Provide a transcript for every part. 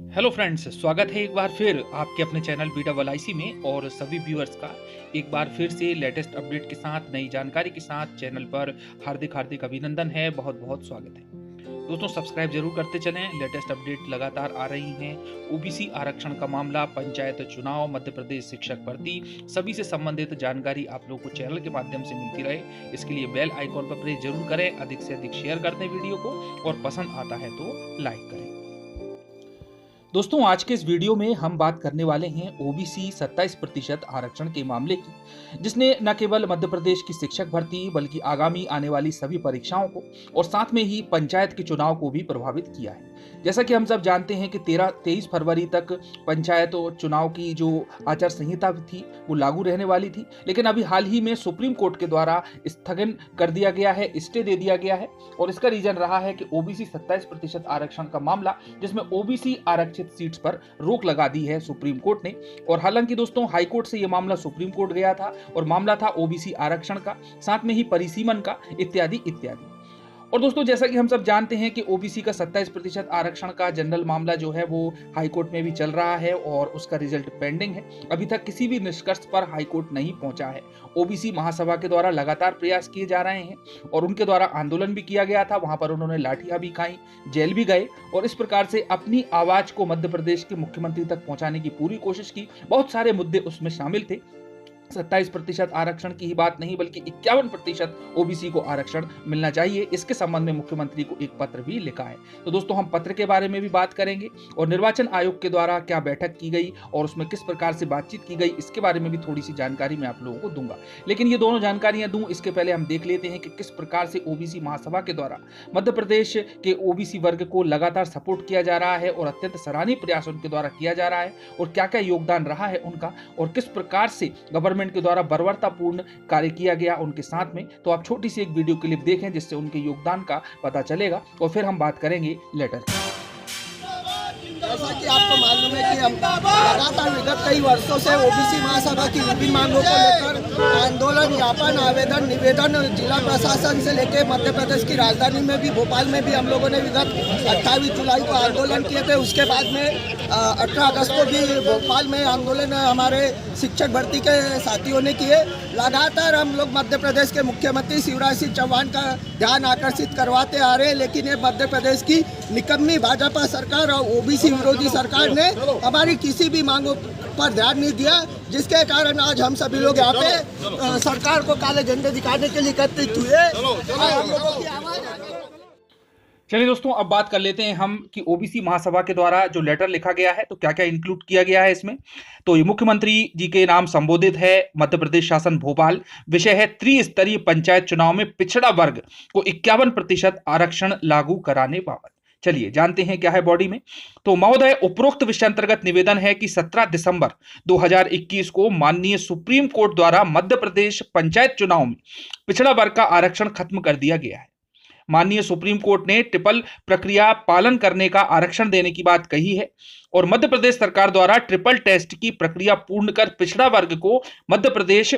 Hello friends, स्वागत है एक बार फिर आपके अपने चैनल बीटा वलाइसी में। और सभी व्यूअर्स का एक बार फिर से लेटेस्ट अपडेट के साथ, नई जानकारी के साथ चैनल पर हार्दिक हार्दिक अभिनंदन है। बहुत बहुत स्वागत है दोस्तों। सब्सक्राइब जरूर करते चलें, लेटेस्ट अपडेट लगातार आ रही हैं। ओबीसी आरक्षण का मामला, पंचायत चुनाव, मध्य प्रदेश शिक्षक भर्ती, सभी से संबंधित जानकारी आप लोगों को चैनल के माध्यम से मिलती रहे, इसके लिए बेल आइकॉन पर प्रेस जरूर करें। अधिक से अधिक शेयर कर दें वीडियो को, और पसंद आता है तो लाइक करें। दोस्तों, आज के इस वीडियो में हम बात करने वाले हैं ओबीसी 27% आरक्षण के मामले की, जिसने न केवल मध्य प्रदेश की शिक्षक भर्ती बल्कि आगामी आने वाली सभी परीक्षाओं को और साथ में ही पंचायत के चुनाव को भी प्रभावित किया है। जैसा कि हम सब जानते हैं कि 23 फरवरी तक पंचायत और चुनाव की जो आचार संहिता थी वो लागू रहने वाली थी, लेकिन अभी हाल ही में सुप्रीम कोर्ट के द्वारा स्थगन कर दिया गया है, स्टे दे दिया गया है। और इसका रीजन रहा है कि ओबीसी 27% आरक्षण का मामला, जिसमें ओबीसी आरक्षित सीट्स पर रोक लगा दी है सुप्रीम कोर्ट ने। और हालांकि दोस्तों, हाई कोर्ट से यह मामला सुप्रीम कोर्ट गया था और मामला था ओबीसी आरक्षण का, साथ में ही परिसीमन का, इत्यादि इत्यादि। और दोस्तों, जैसा कि हम सब जानते हैं कि ओबीसी का 27% आरक्षण का जनरल मामला जो है वो हाई कोर्ट में भी चल रहा है और उसका रिजल्ट पेंडिंग है। अभी तक किसी भी निष्कर्ष पर हाई कोर्ट नहीं पहुंचा है। ओबीसी महासभा के द्वारा लगातार प्रयास किए जा रहे हैं और उनके द्वारा आंदोलन भी किया गया था, वहां पर उन्होंने लाठियां भी खाई, जेल भी गए और इस प्रकार से अपनी आवाज को मध्य प्रदेश के मुख्यमंत्री तक पहुंचाने की पूरी कोशिश की। बहुत सारे मुद्दे उसमें शामिल थे। 27% आरक्षण की ही बात नहीं बल्कि 51% ओबीसी को आरक्षण मिलना चाहिए, इसके संबंध में मुख्यमंत्री को एक पत्र भी लिखा है। तो दोस्तों, हम पत्र के बारे में भी बात करेंगे और निर्वाचन आयोग के द्वारा क्या बैठक की गई और उसमें किस प्रकार से बातचीत की गई, इसके बारे में भी थोड़ी सी जानकारी मैं आप लोगों को दूंगा। लेकिन ये दोनों जानकारियां दूं इसके पहले हम देख लेते हैं कि किस प्रकार से ओबीसी महासभा के द्वारा मध्य प्रदेश के ओबीसी वर्ग को लगातार सपोर्ट किया जा रहा है और अत्यंत सराहनीय प्रयास उनके द्वारा किया जा रहा है और क्या क्या योगदान रहा है उनका, और किस प्रकार से गवर्नमेंट के द्वारा बर्बरतापूर्ण कार्य किया गया उनके साथ में। तो आप छोटी सी एक वीडियो क्लिप देखें जिससे उनके योगदान का पता चलेगा और फिर हम बात करेंगे लेटर। जैसा कि आपको मालूम है कि हम लगातार विगत कई वर्षों से ओबीसी महासभा की विभिन्न मांगों को लेकर आंदोलन, ज्ञापन, आवेदन, निवेदन जिला प्रशासन से लेकर मध्य प्रदेश की राजधानी में भी, भोपाल में भी हम लोगों ने विगत 28 जुलाई को आंदोलन किए थे। उसके बाद में 18 अगस्त को भी भोपाल में आंदोलन हमारे शिक्षक भर्ती के साथियों ने किए। लगातार हम लोग मध्य प्रदेश के मुख्यमंत्री शिवराज सिंह चौहान का ध्यान आकर्षित करवाते आ रहे हैं, लेकिन ये मध्य प्रदेश की निकम्मी भाजपा सरकार और ओबीसी विरोधी सरकार ने हमारी किसी भी मांगों पर ध्यान नहीं दिया, जिसके कारण आज हम सभी लोग यहाँ पे सरकार को काले झंडे दिखाने के लिए एकत्रित हुए। हम लोगों की आवाज। चलिए दोस्तों, अब बात कर लेते हैं हम कि ओबीसी महासभा के द्वारा जो लेटर लिखा गया है तो क्या क्या इंक्लूड किया गया है इसमें। तो ये मुख्यमंत्री जी के नाम संबोधित है, मध्य प्रदेश शासन भोपाल, विषय है त्रिस्तरीय पंचायत चुनाव में पिछड़ा वर्ग को 51% आरक्षण लागू कराने बाबत। चलिए जानते हैं क्या है बॉडी में। तो महोदय, उपरोक्त विषय अंतर्गत निवेदन है कि 17 दिसंबर 2021 को माननीय सुप्रीम कोर्ट द्वारा मध्य प्रदेश पंचायत चुनाव में पिछड़ा वर्ग का आरक्षण खत्म कर दिया गया है। माननीय सुप्रीम कोर्ट ने ट्रिपल प्रक्रिया पालन करने का आरक्षण देने की बात कही है और मध्य प्रदेश सरकार द्वारा ट्रिपल टेस्ट की प्रक्रिया पूर्ण कर पिछड़ा वर्ग को मध्य प्रदेश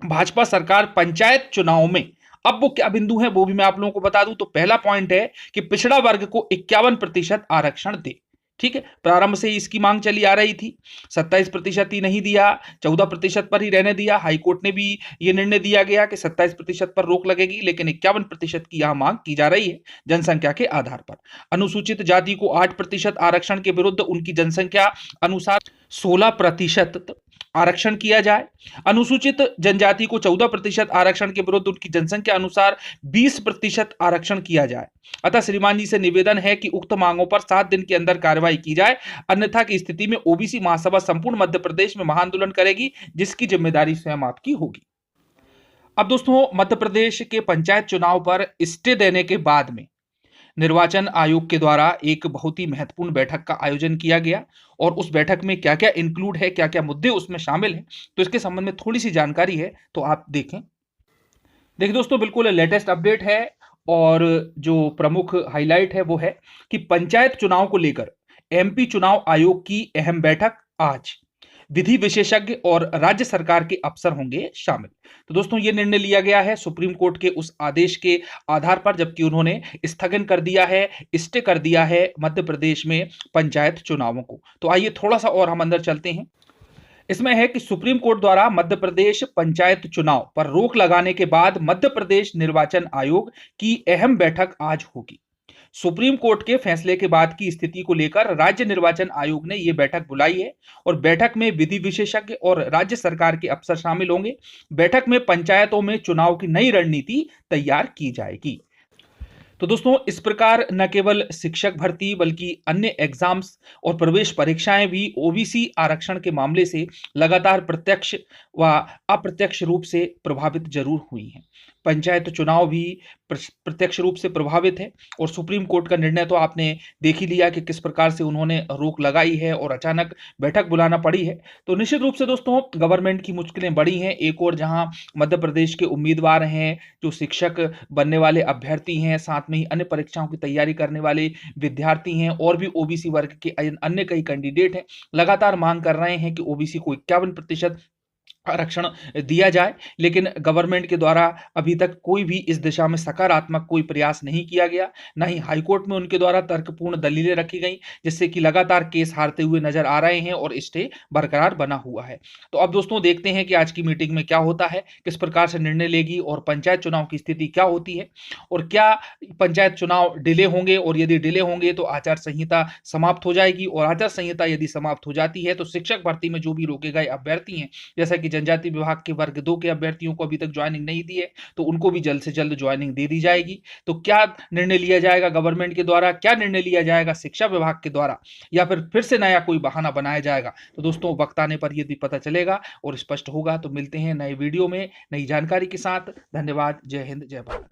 भाजपा सरकार पंचायत चुनाव में, अब वो क्या बिंदु है वो भी मैं आप लोगों को बता दूं। तो पहला पॉइंट है कि पिछड़ा वर्ग को 51% आरक्षण दे। ठीक है, प्रारंभ से ही इसकी मांग चली आ रही थी। 27% ही नहीं दिया, 14% पर ही रहने दिया। हाईकोर्ट ने भी यह निर्णय दिया गया कि 27% पर रोक लगेगी, लेकिन 51% की यह मांग की जा रही है जनसंख्या के आधार पर। अनुसूचित जाति को 8% आरक्षण के विरुद्ध उनकी जनसंख्या अनुसार 16% आरक्षण किया जाए। अनुसूचित जनजाति को 14% आरक्षण के विरुद्ध उनकी जनसंख्या अनुसार 20% आरक्षण किया जाए। अतः श्रीमान जी से निवेदन है कि उक्त मांगों पर 7 दिन के अंदर कार्रवाई की जाए, अन्यथा की स्थिति में ओबीसी महासभा संपूर्ण मध्य प्रदेश में महाआंदोलन करेगी, जिसकी जिम्मेदारी स्वयं आपकी होगी। अब दोस्तों, मध्य प्रदेश के पंचायत चुनाव पर स्टे देने के बाद में निर्वाचन आयोग के द्वारा एक बहुत ही महत्वपूर्ण बैठक का आयोजन किया गया और उस बैठक में क्या क्या इंक्लूड है, क्या क्या मुद्दे उसमें शामिल हैं, तो इसके संबंध में थोड़ी सी जानकारी है, तो आप देखें। देखिए दोस्तों, बिल्कुल लेटेस्ट अपडेट है और जो प्रमुख हाईलाइट है वो है कि पंचायत चुनाव को लेकर एमपी चुनाव आयोग की अहम बैठक आज। विधि विशेषज्ञ और राज्य सरकार के अफसर होंगे शामिल। तो दोस्तों ये निर्णय लिया गया है सुप्रीम कोर्ट के उस आदेश के आधार पर, जबकि उन्होंने स्थगन कर दिया है, स्टे कर दिया है मध्य प्रदेश में पंचायत चुनावों को। तो आइए थोड़ा सा और हम अंदर चलते हैं। इसमें है कि सुप्रीम कोर्ट द्वारा मध्य प्रदेश पंचायत चुनाव पर रोक लगाने के बाद मध्य प्रदेश निर्वाचन आयोग की अहम बैठक आज होगी। सुप्रीम कोर्ट के फैसले के बाद की स्थिति को लेकर राज्य निर्वाचन आयोग ने यह बैठक बुलाई है और बैठक में विधि विशेषज्ञ और राज्य सरकार के अफसर शामिल होंगे। बैठक में पंचायतों में चुनाव की नई रणनीति तैयार की जाएगी। तो दोस्तों इस प्रकार न केवल शिक्षक भर्ती बल्कि अन्य एग्जाम्स और प्रवेश परीक्षाएं भी ओबीसी आरक्षण के मामले से लगातार प्रत्यक्ष व अप्रत्यक्ष रूप से प्रभावित जरूर हुई हैं। पंचायत चुनाव भी प्रत्यक्ष रूप से प्रभावित है और सुप्रीम कोर्ट का निर्णय तो आपने देख ही लिया कि किस प्रकार से उन्होंने रोक लगाई है और अचानक बैठक बुलाना पड़ी है। तो निश्चित रूप से दोस्तों गवर्नमेंट की मुश्किलें बड़ी हैं। एक और जहां मध्य प्रदेश के उम्मीदवार हैं, जो शिक्षक बनने वाले अभ्यर्थी हैं, साथ में ही अन्य परीक्षाओं की तैयारी करने वाले विद्यार्थी हैं और भी ओबीसी वर्ग के अन्य कई कैंडिडेट हैं, लगातार मांग कर रहे हैं कि ओबीसी को 51% आरक्षण दिया जाए, लेकिन गवर्नमेंट के द्वारा अभी तक कोई भी इस दिशा में सकारात्मक कोई प्रयास नहीं किया गया। न ही हाईकोर्ट में उनके द्वारा तर्कपूर्ण दलीलें रखी गई, जिससे कि लगातार केस हारते हुए नजर आ रहे हैं और स्टे बरकरार बना हुआ है। तो अब दोस्तों देखते हैं कि आज की मीटिंग में क्या होता है, किस प्रकार से निर्णय लेगी और पंचायत चुनाव की स्थिति क्या होती है और क्या पंचायत चुनाव डिले होंगे, और यदि डिले होंगे तो आचार संहिता समाप्त हो जाएगी, और आचार संहिता यदि समाप्त हो जाती है तो शिक्षक भर्ती में जो भी रोके गए अभ्यर्थी हैं, जैसा कि जनजाति विभाग के वर्ग 2 के अभ्यर्थियों को अभी तक ज्वाइनिंग नहीं दी है, तो उनको भी जल्द से जल्द ज्वाइनिंग दे दी जाएगी। तो क्या निर्णय लिया जाएगा गवर्नमेंट के द्वारा, क्या निर्णय लिया जाएगा शिक्षा विभाग के द्वारा, या फिर से नया कोई बहाना बनाया जाएगा, तो दोस्तों वक्त आने पर यदि पता चलेगा और स्पष्ट होगा। तो मिलते हैं नए वीडियो में नई जानकारी के साथ। धन्यवाद। जय हिंद, जय भारत।